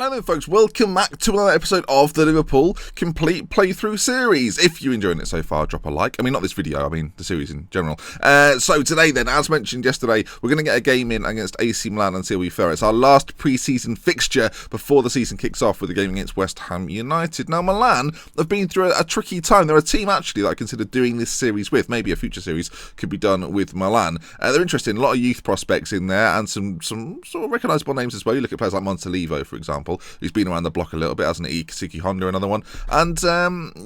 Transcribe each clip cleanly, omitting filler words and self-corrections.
Right then, folks, welcome back to another episode of the Liverpool Complete Playthrough Series. If you're enjoying it so far, drop a like. I mean, not this video, I mean the series in general. So today then, as mentioned yesterday, we're going to get a game in against AC Milan and see how we fare. It's our last pre-season fixture before the season kicks off with a game against West Ham United. Now, Milan have been through a tricky time. They're a team, actually, that I consider doing this series with. Maybe a future series could be done with Milan. They're interesting. A lot of youth prospects in there and some sort of recognisable names as well. You look at players like Montalivo, for example, who's been around the block a little bit, hasn't he? Kazuki Honda, another one. And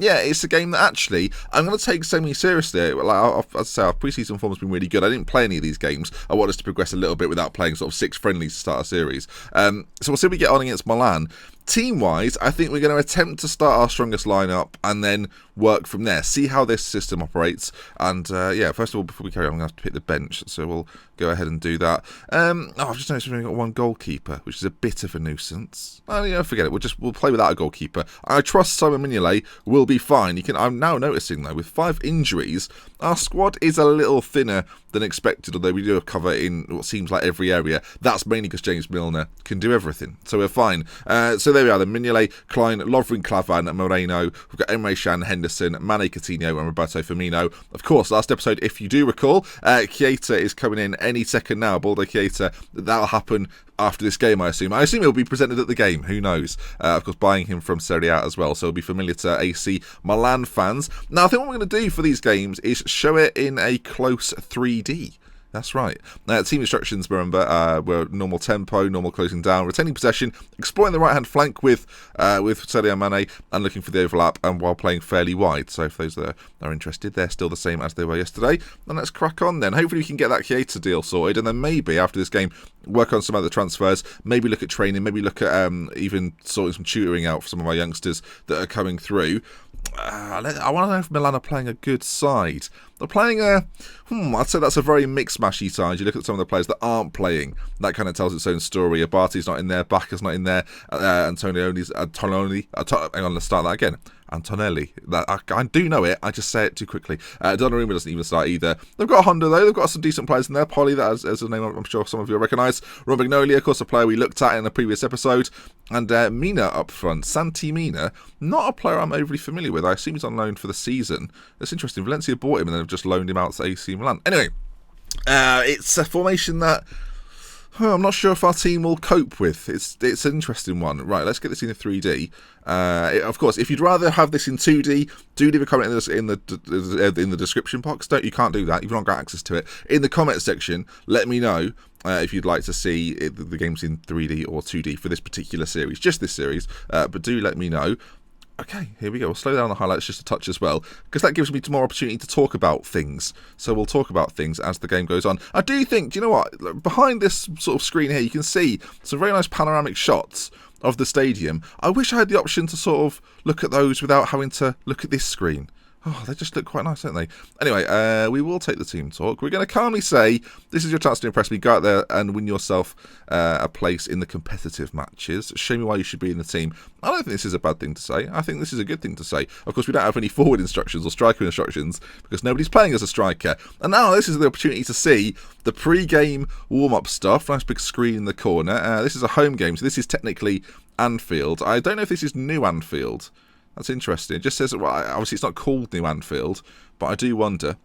yeah, it's a game that actually I'm going to take semi-seriously. Like, I'd say our pre-season form has been really good. I didn't play any of these games. I want us to progress a little bit without playing sort of 6 friendlies to start a series. So we'll see if we get on against Milan. Team-wise, I think we're going to attempt to start our strongest lineup and then work from there. See how this system operates. And yeah, first of all, before we carry on, I'm going to have to pick the bench. So we'll go ahead and do that. I've just noticed we've only got one goalkeeper, which is a bit of a nuisance. Oh, yeah, forget it. We'll play without a goalkeeper. I trust Simon Mignolet will be fine. I'm now noticing, though, with 5 injuries, our squad is a little thinner than expected, although we do have cover in what seems like every area. That's mainly because James Milner can do everything, so we're fine. So there we are, then. Mignolet, Klein, Lovren, Klavan, Moreno. We've got Emre Can, Henderson, Mane, Coutinho and Roberto Firmino. Of course, last episode, if you do recall, Keita is coming in any second now. Baldo Keita, that'll happen after this game, I assume. I assume he'll be presented at the game. Who knows? Of course, buying him from Serie A as well, so it'll be familiar to AC Milan fans. Now, I think what we're going to do for these games is show it in a close 3D. That's right. Team instructions, remember, were normal tempo, normal closing down, retaining possession, exploiting the right-hand flank with Sadio Mane, and looking for the overlap, and while playing fairly wide. So if those that are interested, they're still the same as they were yesterday. And let's crack on then. Hopefully we can get that Keita deal sorted, and then maybe after this game, work on some other transfers, maybe look at training, maybe look at even sorting some tutoring out for some of our youngsters that are coming through. I want to know if Milan are playing a good side. They're playing I'd say that's a very mix-mashy side. You look at some of the players that aren't playing. That kind of tells its own story. Abati's not in there. Bacca's not in there. Antonelli. Hang on, let's start that again. Antonelli. I do know it. I just say it too quickly. Donnarumma doesn't even start either. They've got Honda, though. They've got some decent players in there. Polly, that is a name I'm sure some of you will recognise. Romagnoli, of course, a player we looked at in a previous episode. And Mina up front. Santi Mina. Not a player I'm overly familiar with. I assume he's on loan for the season. That's interesting. Valencia bought him and then have just loaned him out to AC Milan. Anyway, it's a formation that I'm not sure if our team will cope with. It's an interesting one. Right, let's get this in 3D. Of course, if you'd rather have this in 2D, do leave a comment in the description box. You can't do that. You've not got access to it. In the comment section, let me know if you'd like to see the games in 3D or 2D for this particular series, just this series. But do let me know. Okay, here we go. We'll slow down the highlights just a touch as well, because that gives me more opportunity to talk about things. So we'll talk about things as the game goes on. I do think, do you know what? Behind this sort of screen here, you can see some very nice panoramic shots of the stadium. I wish I had the option to sort of look at those without having to look at this screen. Oh, they just look quite nice, don't they? Anyway, we will take the team talk. We're going to calmly say, this is your chance to impress me. Go out there and win yourself a place in the competitive matches. Show me why you should be in the team. I don't think this is a bad thing to say. I think this is a good thing to say. Of course, we don't have any forward instructions or striker instructions because nobody's playing as a striker. And now this is the opportunity to see the pre-game warm-up stuff. Nice big screen in the corner. This is a home game, so this is technically Anfield. I don't know if this is New Anfield. That's interesting. It just says, well, obviously it's not called New Anfield, but I do wonder.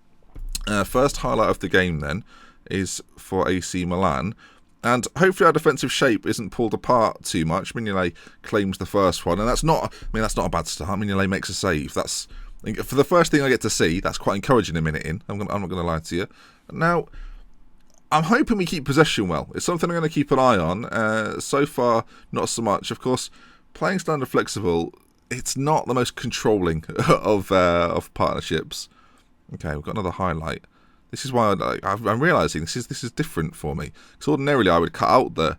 First highlight of the game then is for AC Milan. And hopefully our defensive shape isn't pulled apart too much. Mignolet claims the first one. And that's not a bad start. Mignolet makes a save. That's, for the first thing I get to see, that's quite encouraging a minute in. I'm not going to lie to you. Now, I'm hoping we keep possession well. It's something I'm going to keep an eye on. So far, not so much. Of course, playing standard flexible, it's not the most controlling of partnerships. Okay, we've got another highlight. This is why I'm realising this is different for me. Because ordinarily I would cut out the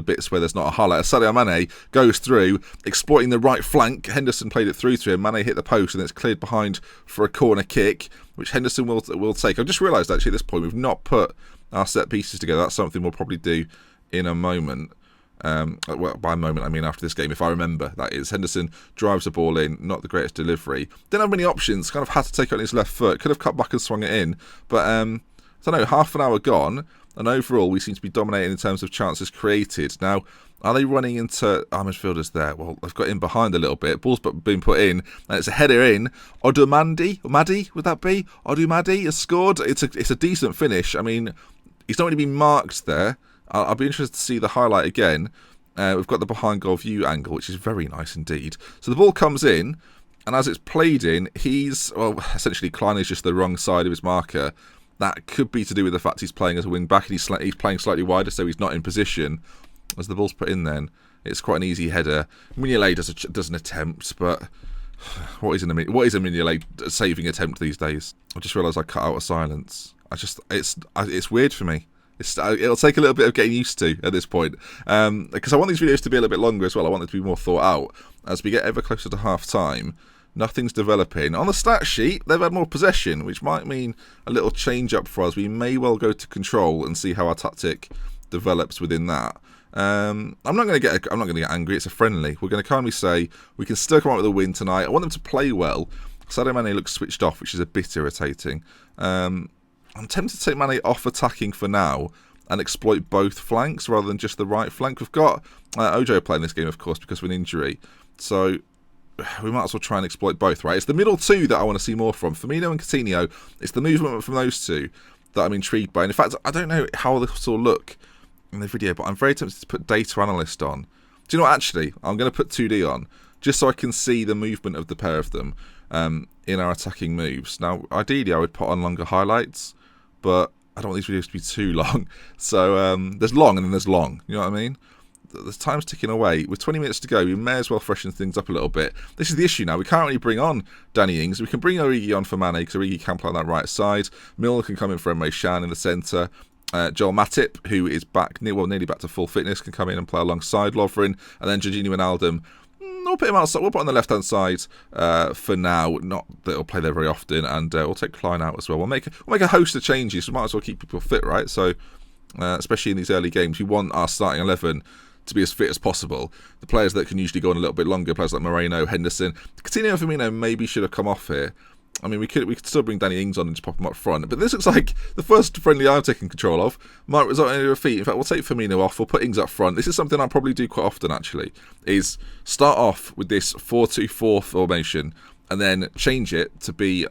bits where there's not a highlight. Sadio Mane goes through, exploiting the right flank. Henderson played it through to him. Mane hit the post and it's cleared behind for a corner kick, which Henderson will take. I've just realised actually at this point we've not put our set pieces together. That's something we'll probably do in a moment. Well, by a moment I mean after this game, if I remember, that is. Henderson drives the ball in, not the greatest delivery. Didn't have many options, kind of had to take it on his left foot. Could have cut back and swung it in, but I don't know, half an hour gone. and overall we seem to be dominating in terms of chances created. Now, are they running into our midfielders there? Well, they've got in behind a little bit. Ball's been put in, and it's a header in. Odumandi, Maddy, would that be? Odumadi has scored. It's a decent finish. I mean, he's not really been marked there. I'll be interested to see the highlight again. We've got the behind goal view angle, which is very nice indeed. So the ball comes in, and as it's played in, essentially Klein is just the wrong side of his marker. That could be to do with the fact he's playing as a wing back, and he's playing slightly wider, so he's not in position. As the ball's put in then, it's quite an easy header. Mignolet does an attempt, but what is a Mignolet saving attempt these days? I just realised I cut out a silence. It's weird for me. It'll take a little bit of getting used to at this point, because I want these videos to be a little bit longer as well. I want them to be more thought out. As we get ever closer to half time, nothing's developing. On the stat sheet, they've had more possession, which might mean a little change up for us. We may well go to control and see how our tactic develops within that. I'm not going to get angry. It's a friendly. We're going to calmly say we can still come out with a win tonight. I want them to play well. Sadio Mane looks switched off, which is a bit irritating. I'm tempted to take Mane off attacking for now and exploit both flanks rather than just the right flank. We've got Ojo playing this game, of course, because of an injury. So we might as well try and exploit both, right? It's the middle two that I want to see more from. Firmino and Coutinho, it's the movement from those two that I'm intrigued by. And in fact, I don't know how this will look in the video, but I'm very tempted to put data analyst on. Do you know what, actually? I'm going to put 2D on, just so I can see the movement of the pair of them in our attacking moves. Now, ideally, I would put on longer highlights, but I don't want these videos to be too long. So there's long and then there's long. You know what I mean? The time's ticking away. With 20 minutes to go, we may as well freshen things up a little bit. This is the issue now. We can't really bring on Danny Ings. We can bring Origi on for Mane, because Origi can play on that right side. Milner can come in for Emre Can in the centre. Joel Matip, who is back, nearly back to full fitness, can come in and play alongside Lovren. And then Jorginho and Alden, we'll put him outside. We'll put on the left-hand side for now. Not that he'll play there very often. And we'll take Klein out as well. We'll make a host of changes. We might as well keep people fit, right? So, especially in these early games, we want our starting 11 to be as fit as possible. The players that can usually go on a little bit longer, players like Moreno, Henderson, Coutinho and Firmino maybe should have come off here. I mean, we could still bring Danny Ings on and just pop him up front. But this looks like the first friendly I've taken control of might result in a defeat. In fact, we'll take Firmino off. We'll put Ings up front. This is something I probably do quite often, actually, is start off with this 4-2-4 formation and then change it to be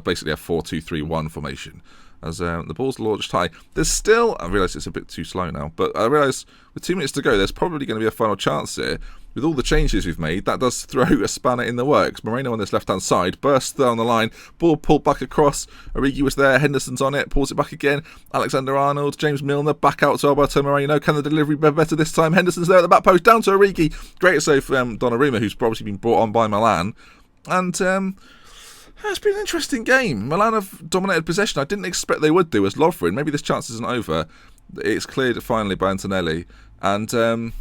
basically a 4-2-3-1 formation. As the ball's launched high. There's still, I realise it's a bit too slow now, but I realise with 2 minutes to go, there's probably going to be a final chance here. With all the changes we've made, that does throw a spanner in the works. Moreno on this left-hand side, bursts down the line, ball pulled back across. Origi was there, Henderson's on it, pulls it back again. Alexander-Arnold, James Milner, back out to Alberto Moreno. Can the delivery be better this time? Henderson's there at the back post, down to Origi. Great save from Donnarumma, who's obviously been brought on by Milan. And it's been an interesting game. Milan have dominated possession. I didn't expect they would do as Lovren. Maybe this chance isn't over. It's cleared finally by Antonelli. And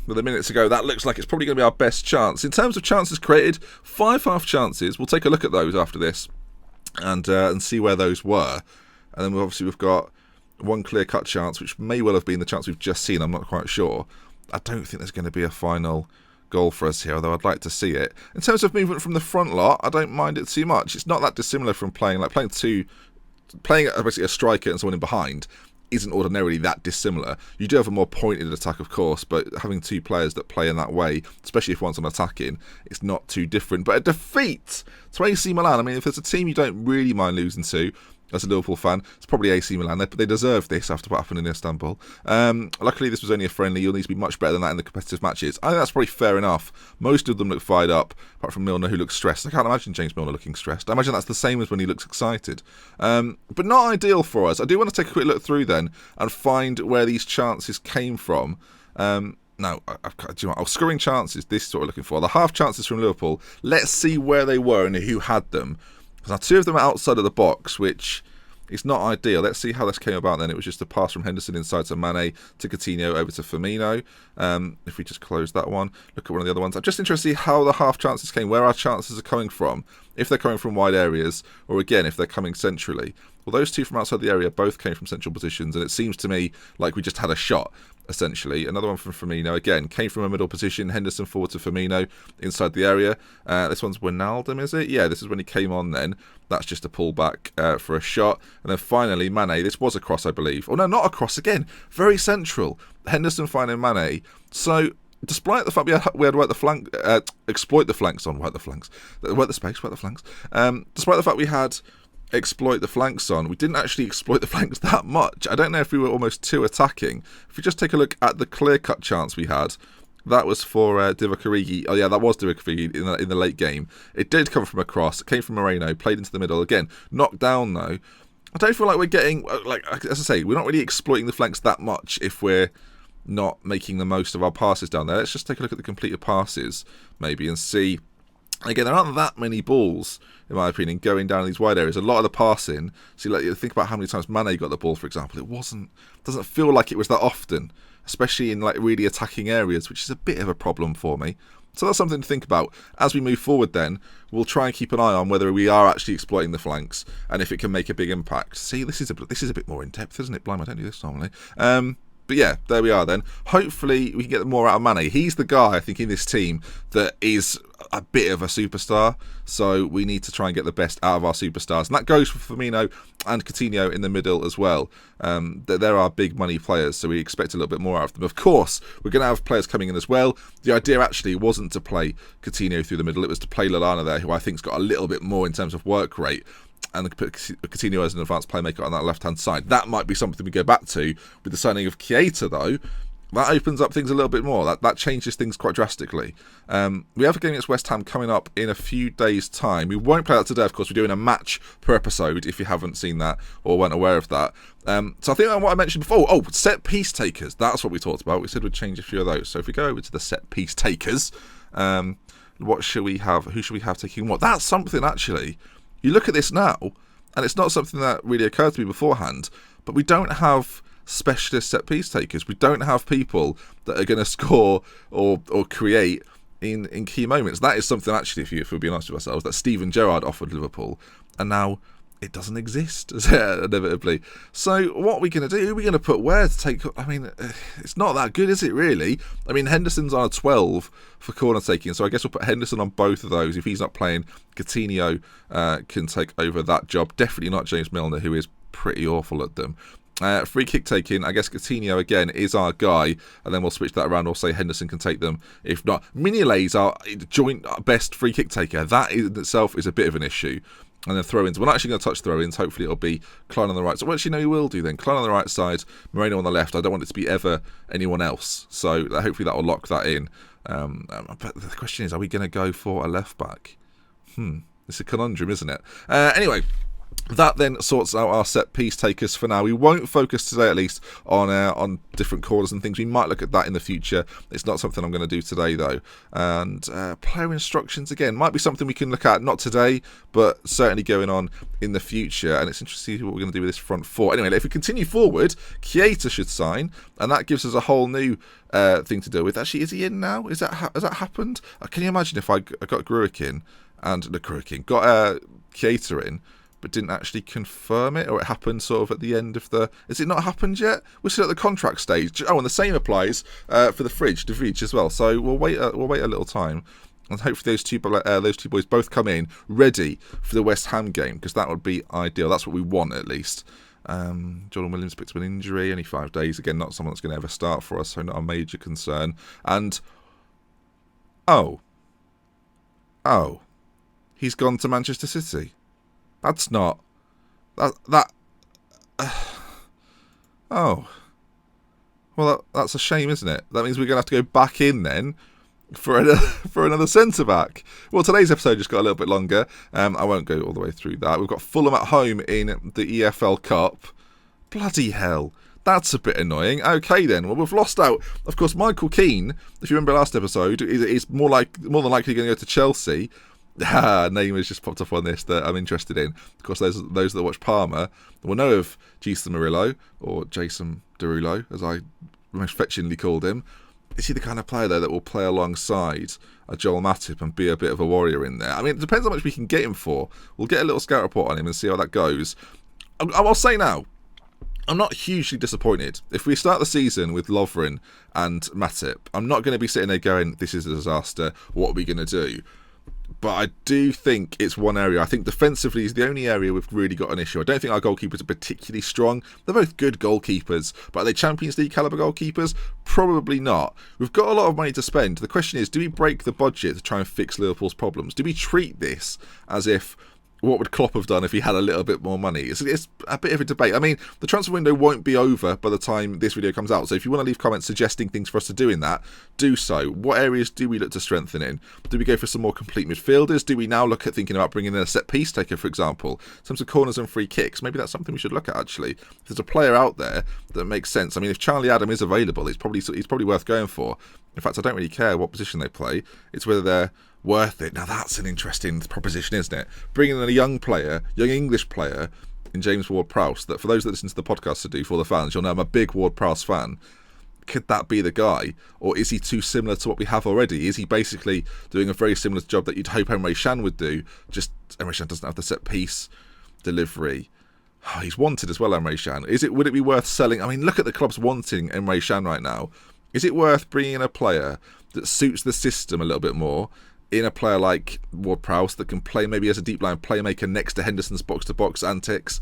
with a minute to go, that looks like it's probably going to be our best chance. In terms of chances created, 5 half chances. We'll take a look at those after this and see where those were. And then we've got one clear-cut chance, which may well have been the chance we've just seen. I'm not quite sure. I don't think there's going to be a final goal for us here, although I'd like to see it. In terms of movement from the front lot, I don't mind it too much. It's not that dissimilar from playing basically a striker and someone in behind isn't ordinarily that dissimilar. You do have a more pointed attack, of course, but having 2 players that play in that way, especially if one's on attacking, it's not too different. But a defeat to AC Milan, I mean, if there's a team you don't really mind losing to, as a Liverpool fan, it's probably AC Milan. They deserve this after what happened in Istanbul. Luckily, this was only a friendly. You'll need to be much better than that in the competitive matches. I think that's probably fair enough. Most of them look fired up, apart from Milner, who looks stressed. I can't imagine James Milner looking stressed. I imagine that's the same as when he looks excited. But not ideal for us. I do want to take a quick look through then and find where these chances came from. Now, scoring chances, this is what we're looking for. The half chances from Liverpool. Let's see where they were and who had them. Now, 2 of them are outside of the box, which is not ideal. Let's see how this came about then. It was just a pass from Henderson inside to Mane, to Coutinho, over to Firmino. If we just close that one, look at one of the other ones. I'm just interested to see how the half chances came, where our chances are coming from, if they're coming from wide areas, or again, if they're coming centrally. Well, those two from outside the area both came from central positions, and it seems to me like we just had a shot, essentially. Another one from Firmino, again, came from a middle position. Henderson forward to Firmino inside the area. This one's Wijnaldum, is it? Yeah, this is when he came on then. That's just a pullback for a shot. And then finally, Mane. This was a cross, I believe. Oh, no, not a cross again. Very central. Henderson finding Mane. So, despite the fact we had worked the flank, exploit the flanks on, work the flanks. Work the space, work the flanks. Despite the fact we had exploit the flanks on, we didn't actually exploit the flanks that much. I don't know if we were almost too attacking. If we just take a look at the clear-cut chance we had, that was for Divock Origi. Oh yeah, that was Divock Origi in the late game. It did come from a cross. It came from Moreno, played into the middle. Again, knocked down though. I don't feel like we're getting, like as I say, we're not really exploiting the flanks that much if we're not making the most of our passes down there. Let's just take a look at the completed passes maybe and see. Again, there aren't that many balls, in my opinion, going down these wide areas. A lot of the passing, see, like, think about how many times Mane got the ball, for example. Doesn't feel like it was that often, especially in like really attacking areas, which is a bit of a problem for me. So that's something to think about. As we move forward then, we'll try and keep an eye on whether we are actually exploiting the flanks and if it can make a big impact. See, this is a bit more in-depth, isn't it? Blimey, I don't do this normally. But yeah, there we are then. Hopefully we can get more out of Mane. He's the guy, I think, in this team that is a bit of a superstar. So we need to try and get the best out of our superstars. And that goes for Firmino and Coutinho in the middle as well. There are big money players, so we expect a little bit more out of them. Of course, we're going to have players coming in as well. The idea actually wasn't to play Coutinho through the middle. It was to play Lallana there, who I think's got a little bit more in terms of work rate, and put Coutinho as an advanced playmaker on that left-hand side. That might be something we go back to. With the signing of Keita, though, that opens up things a little bit more. That changes things quite drastically. We have a game against West Ham coming up in a few days' time. We won't play that today, of course. We're doing a match per episode, if you haven't seen that or weren't aware of that. So I think what I mentioned before, set piece takers. That's what we talked about. We said we'd change a few of those. So if we go over to the set piece takers, what should we have? Who should we have taking what? That's something, actually. You look at this now, and it's not something that really occurred to me beforehand, but we don't have specialist set-piece takers. We don't have people that are going to score or create in key moments. That is something, actually, if we're being honest with ourselves, that Steven Gerrard offered Liverpool, and now it doesn't exist, inevitably. So what are we going to do? Who are we going to put where to take? I mean, it's not that good, is it, really? I mean, Henderson's on a 12 for corner taking, so I guess we'll put Henderson on both of those. If he's not playing, Coutinho can take over that job. Definitely not James Milner, who is pretty awful at them. Free kick taking, I guess Coutinho again is our guy, and then we'll switch that around or say Henderson can take them. If not, Mignolet's our joint best free kick taker. That in itself is a bit of an issue. And then throw-ins. We're not actually going to touch throw-ins. Hopefully it'll be Klein on the right side. Well, actually, no, we will do then. Klein on the right side, Moreno on the left. I don't want it to be ever anyone else. So hopefully that will lock that in. But the question is, are we going to go for a left-back? It's a conundrum, isn't it? Anyway, that then sorts out our set piece takers for now. We won't focus today, at least, on different corners and things. We might look at that in the future. It's not something I'm going to do today, though. And player instructions, again, might be something we can look at, not today, but certainly going on in the future. And it's interesting to see what we're going to do with this front four. Anyway, if we continue forward, Keita should sign, and that gives us a whole new thing to deal with. Actually, is he in now? Has that happened? Can you imagine if I got Gruick in, and got Keita in, but didn't actually confirm it, or it happened sort of at the end of the... Is it not happened yet? We're still at the contract stage. Oh, and the same applies for the fridge as well. So we'll wait a little time, and hopefully those two boys both come in ready for the West Ham game, because that would be ideal. That's what we want, at least. Jordan Williams picked up an injury, only 5 days. Again, not someone that's going to ever start for us, so not a major concern. And he's gone to Manchester City. That's not... Oh. Well, that's a shame, isn't it? That means we're going to have to go back in then for another centre-back. Well, today's episode just got a little bit longer. I won't go all the way through that. We've got Fulham at home in the EFL Cup. Bloody hell. That's a bit annoying. Okay, then. Well, we've lost out. Of course, Michael Keane, if you remember last episode, is more than likely going to go to Chelsea. Name has just popped up on this that I'm interested in. Of course, those that watch Parma will know of Jason Murillo, or Jason Derulo, as I most affectionately called him. Is he the kind of player, though, that will play alongside a Joel Matip and be a bit of a warrior in there? I mean, it depends how much we can get him for. We'll get a little scout report on him and see how that goes. I'll say now, I'm not hugely disappointed. If we start the season with Lovren and Matip, I'm not going to be sitting there going, this is a disaster, what are we going to do? But I do think it's one area. I think defensively is the only area we've really got an issue. I don't think our goalkeepers are particularly strong. They're both good goalkeepers, but are they Champions League caliber goalkeepers? Probably not. We've got a lot of money to spend. The question is, do we break the budget to try and fix Liverpool's problems? Do we treat this as if, what would Klopp have done if he had a little bit more money? It's a bit of a debate. I mean, the transfer window won't be over by the time this video comes out. So if you want to leave comments suggesting things for us to do in that, do so. What areas do we look to strengthen in? Do we go for some more complete midfielders? Do we now look at thinking about bringing in a set-piece taker, for example? In terms of corners and free kicks, maybe that's something we should look at, actually. If there's a player out there that makes sense. I mean, if Charlie Adam is available, he's probably worth going for. In fact, I don't really care what position they play. It's whether they're worth it. Now that's an interesting proposition, isn't it? Bringing in a young English player in James Ward-Prowse, that for those that listen to the podcast to do for the fans, you'll know I'm a big Ward-Prowse fan. Could that be the guy? Or is he too similar to what we have already? Is he basically doing a very similar job that you'd hope Emre Can would do, just Emre Can doesn't have the set piece delivery? Oh, he's wanted as well, Emre Can. Would it be worth selling? I mean, look at the clubs wanting Emre Can right now. Is it worth bringing in a player that suits the system a little bit more, in a player like Ward-Prowse that can play maybe as a deep line playmaker next to Henderson's box-to-box antics?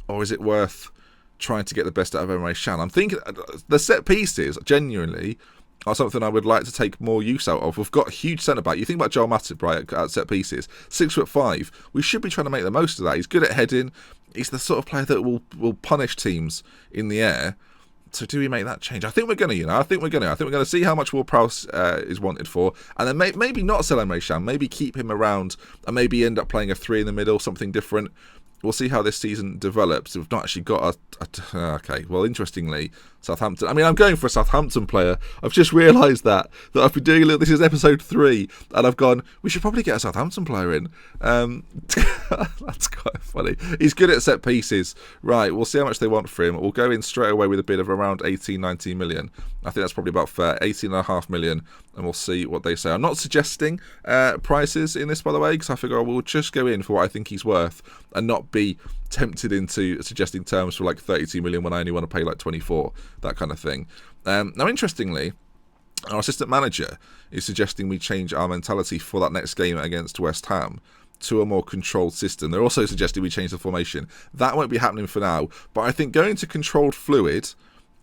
Or is it worth trying to get the best out of Emre Can? I'm thinking the set pieces, genuinely, are something I would like to take more use out of. We've got a huge centre-back. You think about Joel Matip, right, at set pieces. 6'5". We should be trying to make the most of that. He's good at heading. He's the sort of player that will punish teams in the air. So do we make that change? I think we're going to, I think we're going to see how much Ward-Prowse is wanted for, and then maybe not sell Emre Can, maybe keep him around, and maybe end up playing a 3 in the middle, something different. We'll see how this season develops. We've not actually got okay, well, interestingly, Southampton. I mean, I'm going for a Southampton player. I've just realised that I've been doing a little. This is episode 3, and I've gone, we should probably get a Southampton player in. That's quite funny. He's good at set pieces. Right, we'll see how much they want for him. We'll go in straight away with a bid of around 18, 19 million. I think that's probably about fair. 18.5 million, and we'll see what they say. I'm not suggesting prices in this, by the way, because I figure I will just go in for what I think he's worth and not be tempted into suggesting terms for like 32 million when I only want to pay like 24, that kind of thing. Now, interestingly, our assistant manager is suggesting we change our mentality for that next game against West Ham to a more controlled system. They're also suggesting we change the formation. That won't be happening for now, but I think going to controlled fluid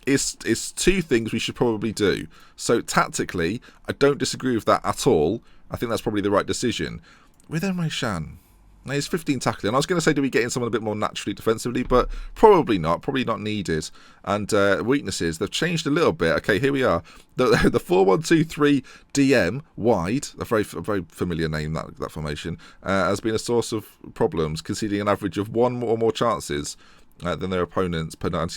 is 2 things we should probably do. So tactically, I don't disagree with that at all. I think that's probably the right decision. With Emre Can, he's 15 tackling. I was going to say, do we get in someone a bit more naturally defensively? But probably not needed. And weaknesses, they've changed a little bit. Okay, here we are. The 4-1-2-3 DM wide, a very familiar name, that formation, has been a source of problems, conceding an average of 1 or more chances than their opponents per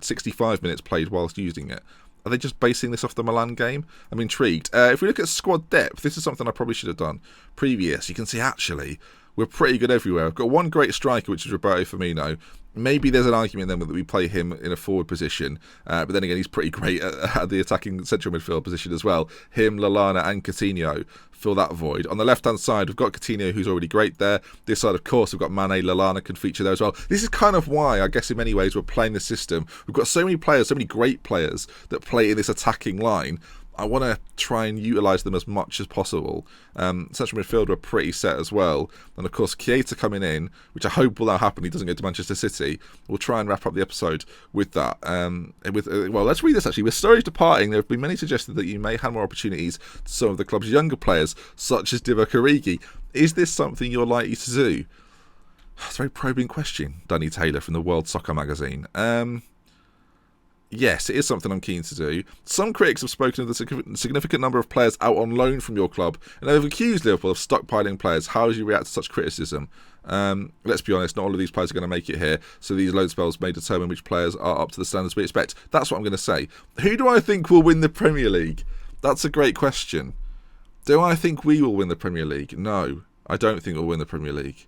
65 minutes played whilst using it. Are they just basing this off the Milan game? I'm intrigued. If we look at squad depth, this is something I probably should have done previous. You can see, actually, we're pretty good everywhere. I've got one great striker, which is Roberto Firmino. Maybe there's an argument then that we play him in a forward position, but then again, he's pretty great at the attacking central midfield position as well. Him, Lallana and Coutinho fill that void. On the left-hand side, we've got Coutinho, who's already great there. This side, of course, we've got Mane, Lallana can feature there as well. This is kind of why, I guess in many ways, we're playing this system. We've got so many players, so many great players that play in this attacking line. I want to try and utilise them as much as possible. Central midfield were pretty set as well. And of course, Keita coming in, which I hope will now happen. He doesn't go to Manchester City. We'll try and wrap up the episode with that. Well, let's read this actually. With Sturridge departing, there have been many suggested that you may have more opportunities to some of the club's younger players, such as Divock Origi. Is this something you're likely to do? It's a very probing question, Danny Taylor from the World Soccer magazine. Yes, it is something I'm keen to do. Some critics have spoken of the significant number of players out on loan from your club, and they've accused Liverpool of stockpiling players. How do you react to such criticism? Let's be honest, not all of these players are going to make it here, so these loan spells may determine which players are up to the standards we expect. That's what I'm going to say. Who do I think will win the Premier League? That's a great question. Do I think we will win the Premier League? No, I don't think we'll win the Premier League.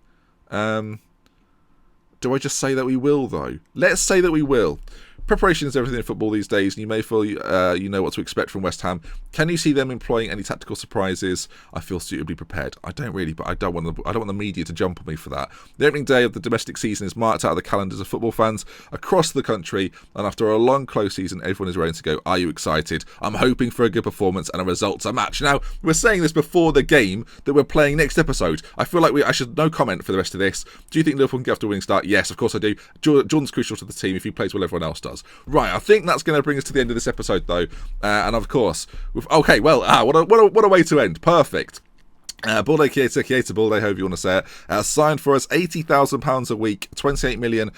Do I just say that we will, though? Let's say that we will. preparation is everything in football these days, and you may feel you know what to expect from West Ham. Can you see them employing any tactical surprises? I feel suitably prepared. I don't really, but I don't want the media to jump on me for that. The opening day of the domestic season is marked out of the calendars of football fans across the country, and after a long, close season, everyone is ready to go. Are you excited? I'm hoping for a good performance and a result to match. Now, we're saying this before the game that we're playing next episode. I feel like I should no comment for the rest of this. Do you think Liverpool can get off to a winning start? Yes, of course I do. Jordan's crucial to the team if he plays well everyone else does. Right, I think that's going to bring us to the end of this episode, though. And of course, what a way to end. Perfect. Balde Keita, Balde, however you want to say it, signed for us £80,000 a week, 28 million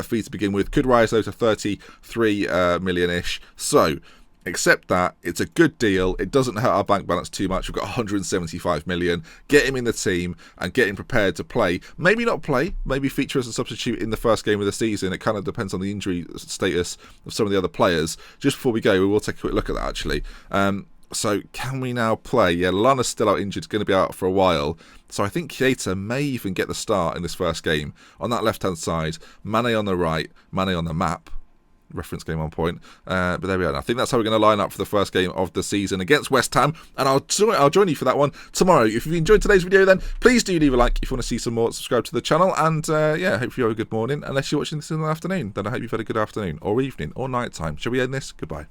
fee to begin with. Could rise though to 33 million-ish. So, accept that. It's a good deal. It doesn't hurt our bank balance too much. We've got 175 million. Get him in the team and get him prepared to play. Maybe not play. Maybe feature as a substitute in the first game of the season. It kind of depends on the injury status of some of the other players. Just before we go, we will take a quick look at that actually. So can we now play? Yeah, Lana's still out injured, going to be out for a while. So I think Keita may even get the start in this first game. On that left-hand side, Mane on the right, Mane on the map. Reference game on point. But there we are. I think that's how we're going to line up for the first game of the season against West Ham. And I'll join you for that one tomorrow. If you've enjoyed today's video, then please do leave a like. If you want to see some more, subscribe to the channel. And yeah, hope you have a good morning. Unless you're watching this in the afternoon, then I hope you've had a good afternoon or evening or night time. Shall we end this? Goodbye.